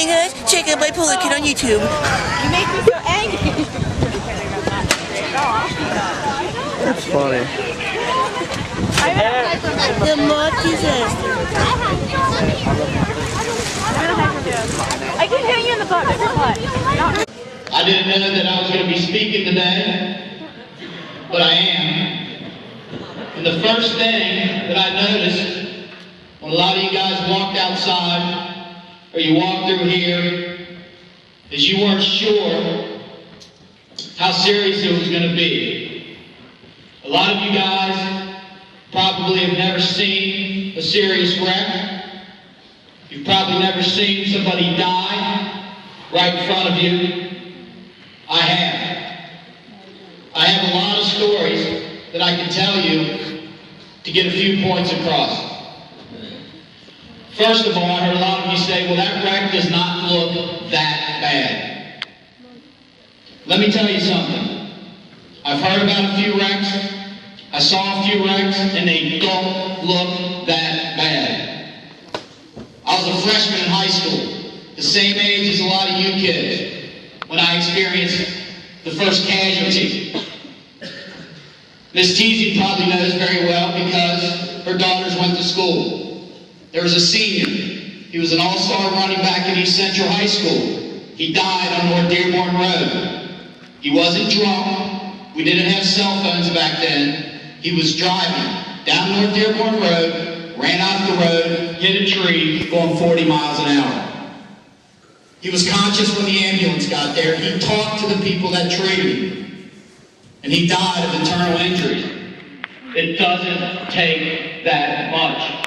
Hey guys, check out my Polar Kid on YouTube. You make me so angry. That's funny. The mod disaster. I can hear you in the book. I didn't know that I was going to be speaking today, but I am. And the first thing that I noticed when a lot of you guys walked outside or you walked through here is you weren't sure how serious it was going to be. A lot of you guys probably have never seen a serious wreck. You've probably never seen somebody die right in front of you. I have. I have a lot of stories that I can tell you to get a few points across. First of all, I heard a lot of you say, well, that wreck does not look that bad. Let me tell you something. I've heard about a few wrecks. I saw a few wrecks, and they don't look that bad. I was a freshman in high school, the same age as a lot of you kids, when I experienced the first casualty. Miss Teasy probably knows very well because her daughters went to school. There was a senior. He was an all-star running back at East Central High School. He died on North Dearborn Road. He wasn't drunk. We didn't have cell phones back then. He was driving down North Dearborn Road, ran off the road, hit a tree, going 40 miles an hour. He was conscious when the ambulance got there. He talked to the people that treated him, and he died of internal injuries. It doesn't take that much.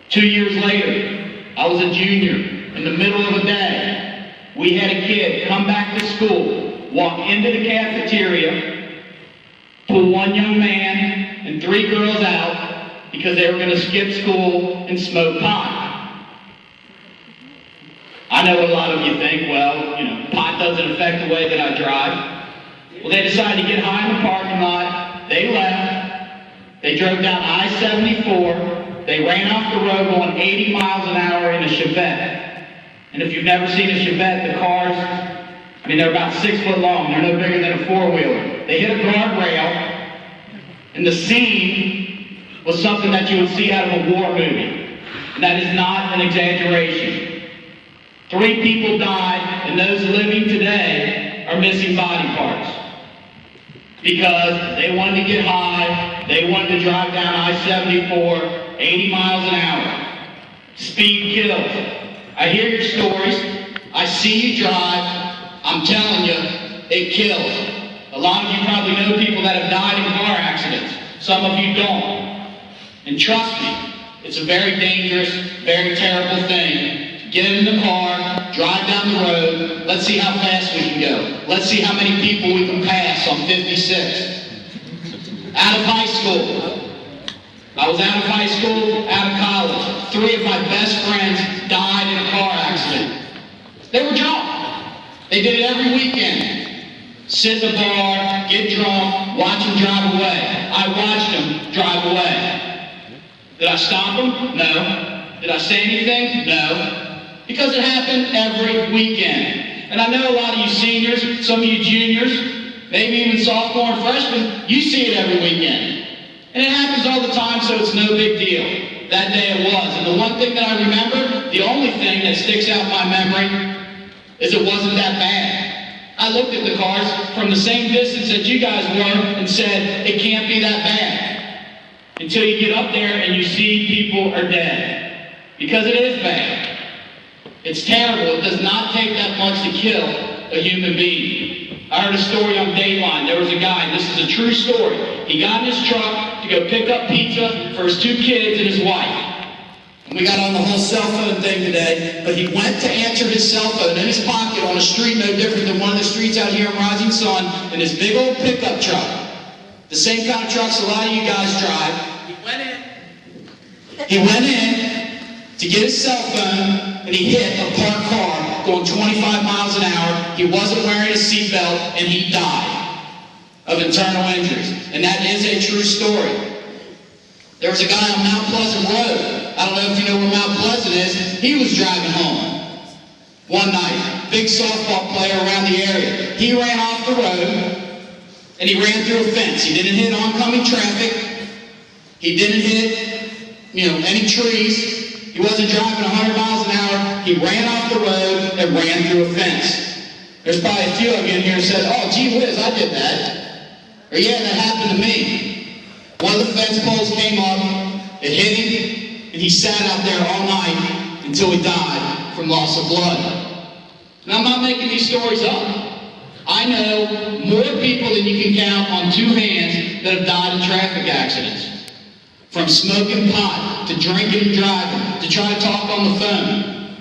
2 years later, I was a junior. In the middle of the day, we had a kid come back to school, walk into the cafeteria, pull one young man and 3 girls out because they were going to skip school and smoke pot. I know a lot of you think, well, pot doesn't affect the way that I drive. Well, they decided to get high in the parking lot. They left. They drove down I-74. They ran off the road going 80 miles an hour in a Chevette. And if you've never seen a Chevette, the cars, they're about 6 foot long. They're no bigger than a 4-wheeler. They hit a guardrail, and the scene was something that you would see out of a war movie. And that is not an exaggeration. 3 people died, and those living today are missing body parts. Because they wanted to get high, they wanted to drive down I-74, 80 miles an hour. Speed kills. I hear your stories. I see you drive. I'm telling you, it kills. A lot of you probably know people that have died in car accidents. Some of you don't. And trust me, it's a very dangerous, very terrible thing. Get in the car, drive down the road. Let's see how fast we can go. Let's see how many people we can pass on 56. Out of high school. I was out of high school, out of college. 3 of my best friends died in a car accident. They were drunk. They did it every weekend. Sit in the bar, get drunk, watch them drive away. I watched them drive away. Did I stop them? No. Did I say anything? No. Because it happened every weekend. And I know a lot of you seniors, some of you juniors, maybe even sophomore and freshmen, you see it every weekend. And it happens all the time, so it's no big deal. That day it was. And the one thing that I remember, the only thing that sticks out in my memory, is it wasn't that bad. I looked at the cars from the same distance that you guys were and said, it can't be that bad. Until you get up there and you see people are dead. Because it is bad. It's terrible. It does not take that much to kill a human being. I heard a story on Dateline. There was a guy, this is a true story. He got in his truck to go pick up pizza for his 2 kids and his wife. And we got on the whole cell phone thing today, but he went to answer his cell phone in his pocket on a street no different than one of the streets out here in Rising Sun in his big old pickup truck. The same kind of trucks a lot of you guys drive. He went in to get his cell phone, and he hit a parked car going 25 miles an hour. He wasn't wearing a seatbelt, and he died of internal injuries. And that is a true story. There was a guy on Mount Pleasant Road. I don't know if you know where Mount Pleasant is. He was driving home. one night, big softball player around the area. He ran off the road, and he ran through a fence. He didn't hit oncoming traffic. He didn't hit, any trees. He wasn't driving 100 miles an hour. He ran off the road and ran through a fence. There's probably a few of you in here who said, oh, gee whiz, I did that. Or, yeah, that happened to me. One of the fence poles came up, it hit him, and he sat out there all night until he died from loss of blood. And I'm not making these stories up. I know more people than you can count on two hands that have died in traffic accidents. From smoking pot, to drinking and driving, to trying to talk on the phone.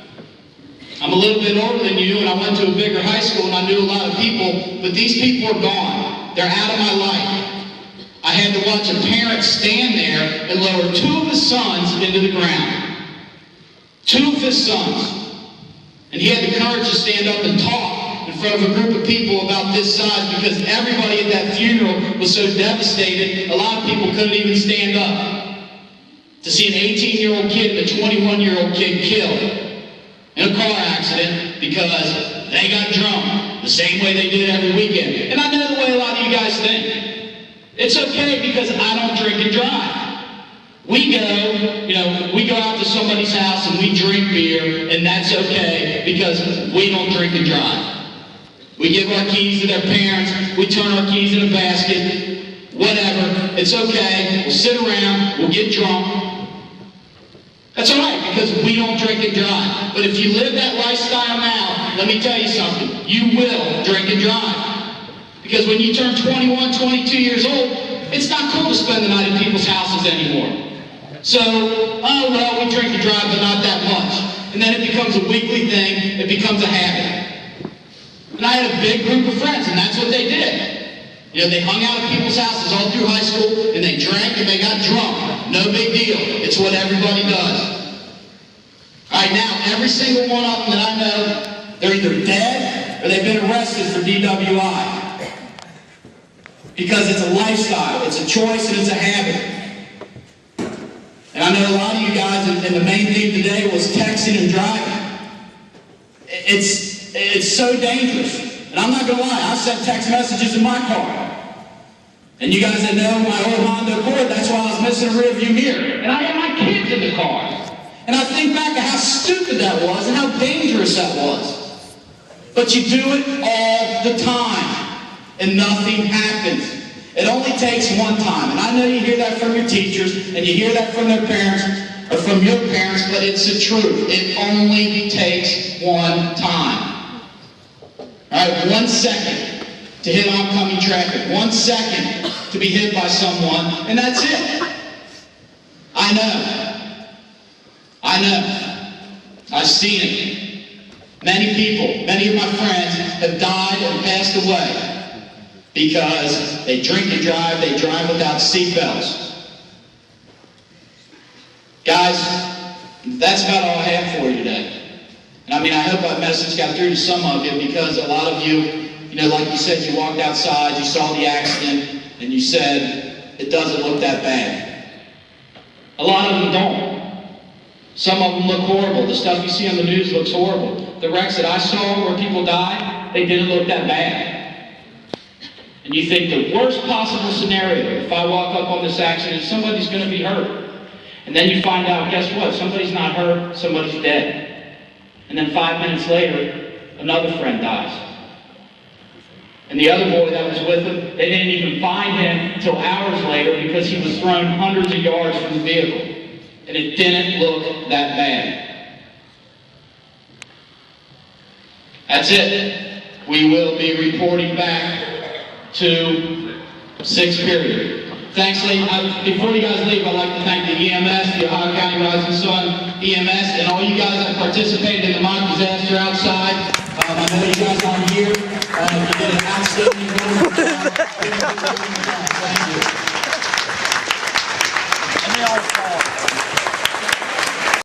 I'm a little bit older than you, and I went to a bigger high school, and I knew a lot of people, but these people are gone. They're out of my life. I had to watch a parent stand there and lower two of his sons into the ground. Two of his sons. And he had the courage to stand up and talk in front of a group of people about this size because everybody at that funeral was so devastated, a lot of people couldn't even stand up. To see an 18-year-old kid and a 21-year-old kid killed in a car accident because they got drunk the same way they did every weekend. And I know the way a lot of you guys think. It's okay because I don't drink and drive. We go out to somebody's house and we drink beer, and that's okay because we don't drink and drive. We give our keys to their parents, we turn our keys in a basket, whatever, it's okay, we'll sit around, we'll get drunk. That's all right, because we don't drink and drive. But if you live that lifestyle now, let me tell you something, you will drink and drive. Because when you turn 21, 22 years old, it's not cool to spend the night at people's houses anymore. So, oh well, we drink and drive, but not that much. And then it becomes a weekly thing, it becomes a habit. And I had a big group of friends, and that's what they did. They hung out at people's houses all through high school, and they drank and they got drunk. No big deal. It's what everybody does. All right, now, every single one of them that I know, they're either dead or they've been arrested for DWI. Because it's a lifestyle, it's a choice, and it's a habit. And I know a lot of you guys, and the main theme today was texting and driving. It's so dangerous. And I'm not going to lie, I sent text messages in my car. And you guys that know my old Honda Accord, that's why I was missing a rear view mirror. And I had my kids in the car. And I think back of how stupid that was and how dangerous that was. But you do it all the time. And nothing happens. It only takes one time. And I know you hear that from your teachers, and you hear that from their parents, or from your parents, but it's the truth. It only takes one time. All right, 1 second to hit oncoming traffic. 1 second to be hit by someone, and that's it. I know. I've seen it. Many people, many of my friends have died and passed away because they drink and drive, they drive without seatbelts. Guys, that's about all I have for you today. And I hope that message got through to some of you because a lot of you, like you said, you walked outside, you saw the accident, and you said, it doesn't look that bad. A lot of them don't. Some of them look horrible. The stuff you see on the news looks horrible. The wrecks that I saw where people died, they didn't look that bad. And you think the worst possible scenario, if I walk up on this accident, somebody's going to be hurt. And then you find out, guess what? Somebody's not hurt, somebody's dead. And then 5 minutes later, another friend dies. And the other boy that was with him, they didn't even find him until hours later because he was thrown hundreds of yards from the vehicle. And it didn't look that bad. That's it. We will be reporting back to 6th period. Thanks, ladies. Before you guys leave, I'd like to thank the EMS, the Ohio County Rising Sun EMS, and all you guys that participated in the mock disaster outside. I know you guys aren't here. You did an outstanding job. Thank you. And they all fall.